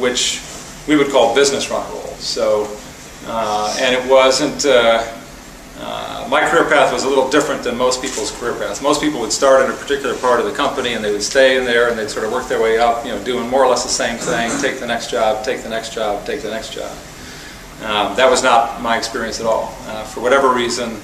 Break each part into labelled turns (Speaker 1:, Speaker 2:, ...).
Speaker 1: which we would call business runner roles. So, and it wasn't, my career path was a little different than most people's career paths. Most people would start in a particular part of the company and they would stay in there and they'd sort of work their way up, doing more or less the same thing, take the next job, take the next job, take the next job. That was not my experience at all. For whatever reason,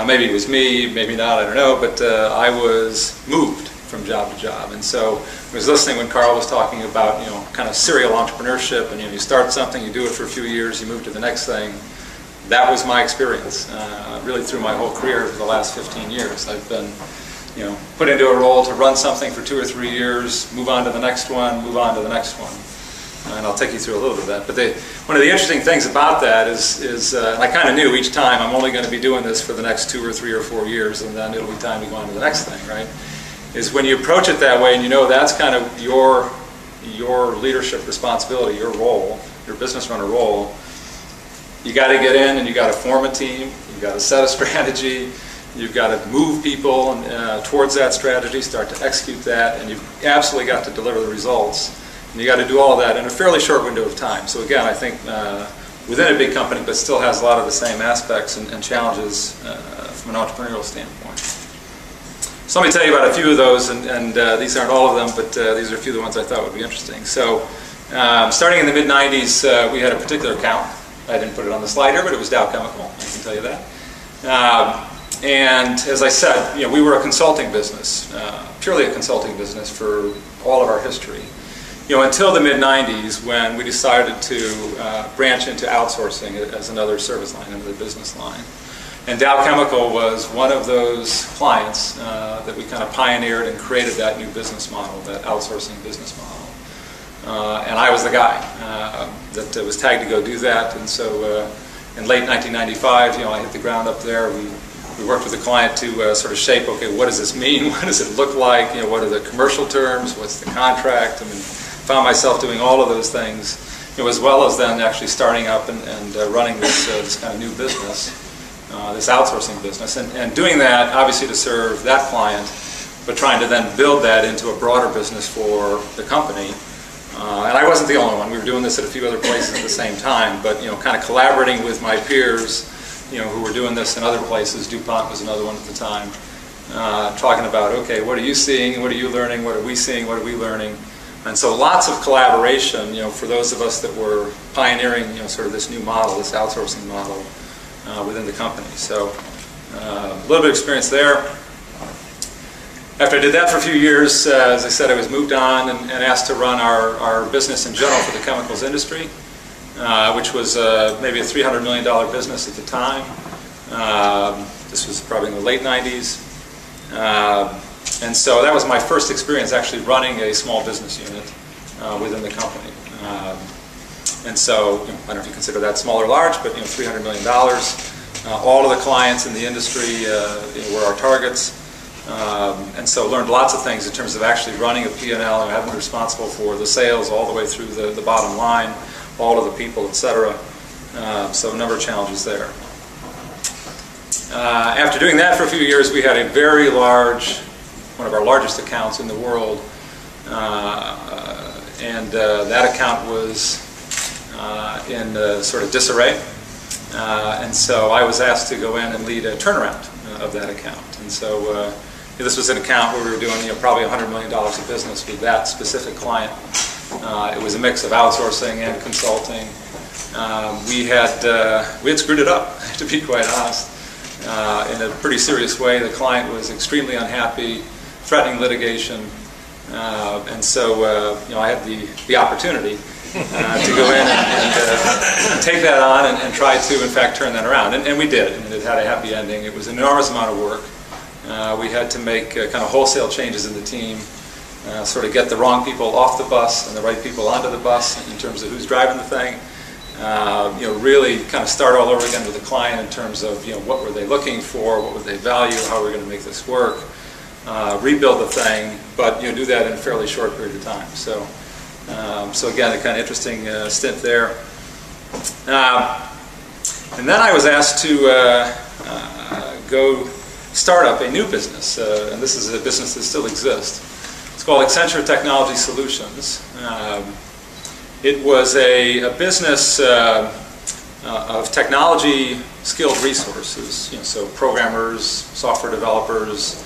Speaker 1: maybe it was me, maybe not, I don't know, but I was moved from job to job. And so I was listening when Carl was talking about, kind of serial entrepreneurship, and you start something, you do it for a few years, you move to the next thing. That was my experience, really through my whole career for the last 15 years. I've been, put into a role to run something for 2 or 3 years, move on to the next one, move on to the next one. And I'll take you through a little bit of that. But one of the interesting things about that is and I kind of knew each time I'm only going to be doing this for the next 2 or 3 or 4 years, and then it'll be time to go on to the next thing, right? Is when you approach it that way and that's kind of your leadership responsibility, your role, your business runner role. You got to get in and you got to form a team, you've got to set a strategy, you've got to move people towards that strategy, start to execute that, and you've absolutely got to deliver the results. And you got to do all that in a fairly short window of time. So again, I think within a big company, but still has a lot of the same aspects and challenges from an entrepreneurial standpoint. So let me tell you about a few of those, and these aren't all of them, but these are a few of the ones I thought would be interesting. So starting in the mid-90s, we had a particular account. I didn't put it on the slide here, but it was Dow Chemical, I can tell you that. And as I said, we were a consulting business, purely a consulting business for all of our history. Until the mid-90s, when we decided to branch into outsourcing as another service line, another business line. And Dow Chemical was one of those clients that we kind of pioneered and created that new business model, that outsourcing business model. And I was the guy that was tagged to go do that. And so in late 1995, I hit the ground up there. We worked with the client to sort of shape, okay, what does this mean? What does it look like? What are the commercial terms? What's the contract? I mean, found myself doing all of those things, as well as then actually starting up and running this kind of new business, this outsourcing business. And doing that, obviously, to serve that client, but trying to then build that into a broader business for the company. And I wasn't the only one. We were doing this at a few other places at the same time, but kind of collaborating with my peers, who were doing this in other places. DuPont was another one at the time, talking about, okay, what are you seeing? What are you learning? What are we seeing? What are we learning? And so lots of collaboration, for those of us that were pioneering, sort of this new model, this outsourcing model within the company. So a little bit of experience there. After I did that for a few years, as I said, I was moved on and asked to run our business in general for the chemicals industry, which was maybe a $300 million business at the time. This was probably in the late 90s. And so that was my first experience actually running a small business unit within the company. And so, I don't know if you consider that small or large, but $300 million. All of the clients in the industry were our targets. And so learned lots of things in terms of actually running a P&L and having to be responsible for the sales all the way through the bottom line, all of the people, etc. So a number of challenges there. After doing that for a few years, we had a very large, one of our largest accounts in the world, and that account was in sort of disarray. And so I was asked to go in and lead a turnaround of that account. And so this was an account where we were doing probably $100 million of business with that specific client. It was a mix of outsourcing and consulting. We had screwed it up, to be quite honest, in a pretty serious way. The client was extremely unhappy, threatening litigation, and so I had the opportunity to go in and take that on and try to, in fact, turn that around. And we did, and it had a happy ending. It was an enormous amount of work. We had to make kind of wholesale changes in the team, sort of get the wrong people off the bus and the right people onto the bus in terms of who's driving the thing. Really kind of start all over again with the client in terms of what were they looking for, what would they value, how are we going to make this work, rebuild the thing, but do that in a fairly short period of time. So, so again, a kind of interesting stint there. And then I was asked to go start up a new business, and this is a business that still exists. It's called Accenture Technology Solutions. It was a business of technology skilled resources, so programmers, software developers,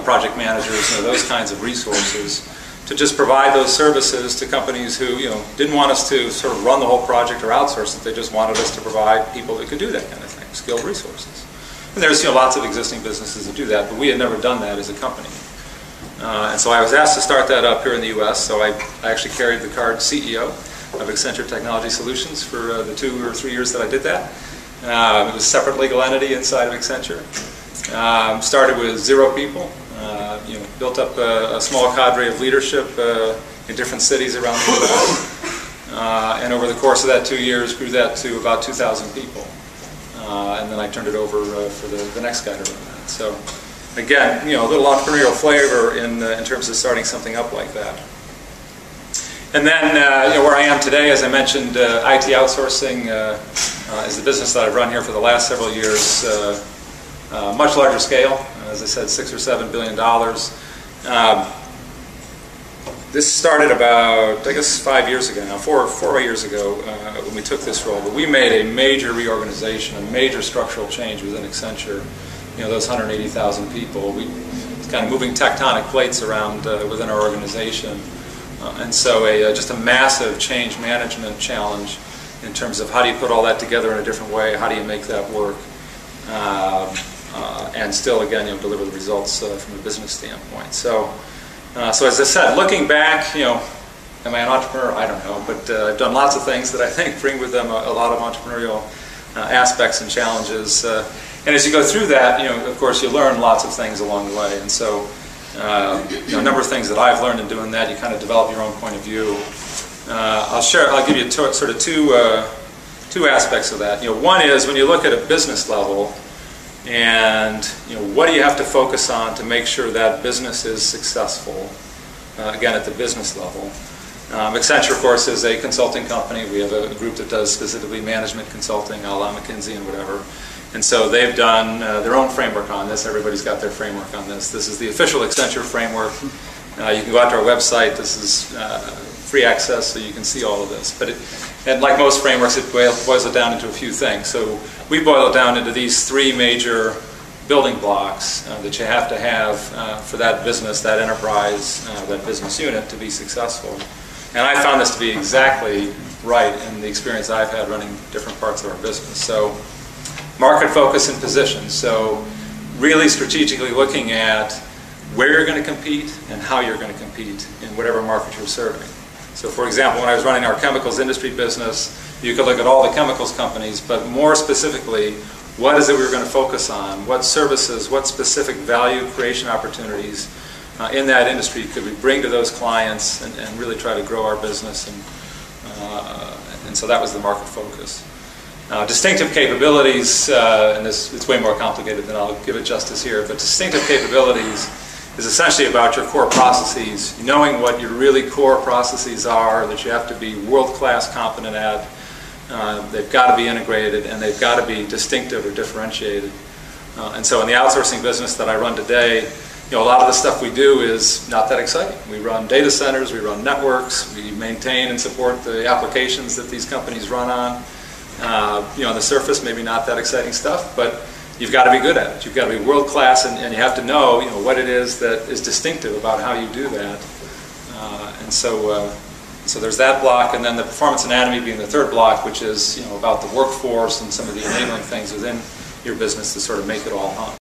Speaker 1: project managers, those kinds of resources, to just provide those services to companies who didn't want us to sort of run the whole project or outsource it. They just wanted us to provide people that could do that kind of thing, skilled resources. And there's lots of existing businesses that do that, but we had never done that as a company. And so I was asked to start that up here in the U.S., so I actually carried the card CEO of Accenture Technology Solutions for the 2 or 3 years that I did that. It was a separate legal entity inside of Accenture. Started with 0 people, built up a small cadre of leadership in different cities around the U.S. And over the course of that 2 years, grew that to about 2,000 people. And then I turned it over for the next guy to run that. So again, a little entrepreneurial flavor in terms of starting something up like that. And then where I am today, as I mentioned, IT outsourcing is the business that I've run here for the last several years. Much larger scale, as I said, $6 or $7 billion. This started about, I guess, 5 years ago now, 4 years ago when we took this role. But we made a major reorganization, a major structural change within Accenture. Those 180,000 people. It's kind of moving tectonic plates around within our organization. And so just a massive change management challenge in terms of how do you put all that together in a different way, how do you make that work, and still, again, deliver the results from a business standpoint. So as I said, looking back, am I an entrepreneur? I don't know, but I've done lots of things that I think bring with them a lot of entrepreneurial aspects and challenges. And as you go through that, of course, you learn lots of things along the way. And so, a number of things that I've learned in doing that, you kind of develop your own point of view. I'll give you sort of two aspects of that. One is when you look at a business level, and what do you have to focus on to make sure that business is successful? Again, at the business level. Accenture, of course, is a consulting company. We have a group that does specifically management consulting, a la McKinsey and whatever. And so they've done their own framework on this. Everybody's got their framework on this. This is the official Accenture framework. You can go out to our website. This is free access, so you can see all of this. And like most frameworks, it boils it down into a few things. So we boil it down into these 3 major building blocks that you have to have for that business, that enterprise, that business unit to be successful. And I found this to be exactly right in the experience I've had running different parts of our business. So market focus and position. So really strategically looking at where you're going to compete and how you're going to compete in whatever market you're serving. So for example, when I was running our chemicals industry business, you could look at all the chemicals companies, but more specifically, what is it we were going to focus on? What services, what specific value creation opportunities in that industry could we bring to those clients and really try to grow our business? And so that was the market focus. Distinctive capabilities, and it's way more complicated than I'll give it justice here, but distinctive capabilities is essentially about your core processes, knowing what your really core processes are that you have to be world-class competent at. They've got to be integrated and they've got to be distinctive or differentiated. And so in the outsourcing business that I run today, a lot of the stuff we do is not that exciting. We run data centers, we run networks, we maintain and support the applications that these companies run on. On the surface, maybe not that exciting stuff, but you've got to be good at it. You've got to be world-class, and you have to know, what it is that is distinctive about how you do that. So there's that block, and then the performance anatomy being the third block, which is about the workforce and some of the enabling things within your business to sort of make it all hum.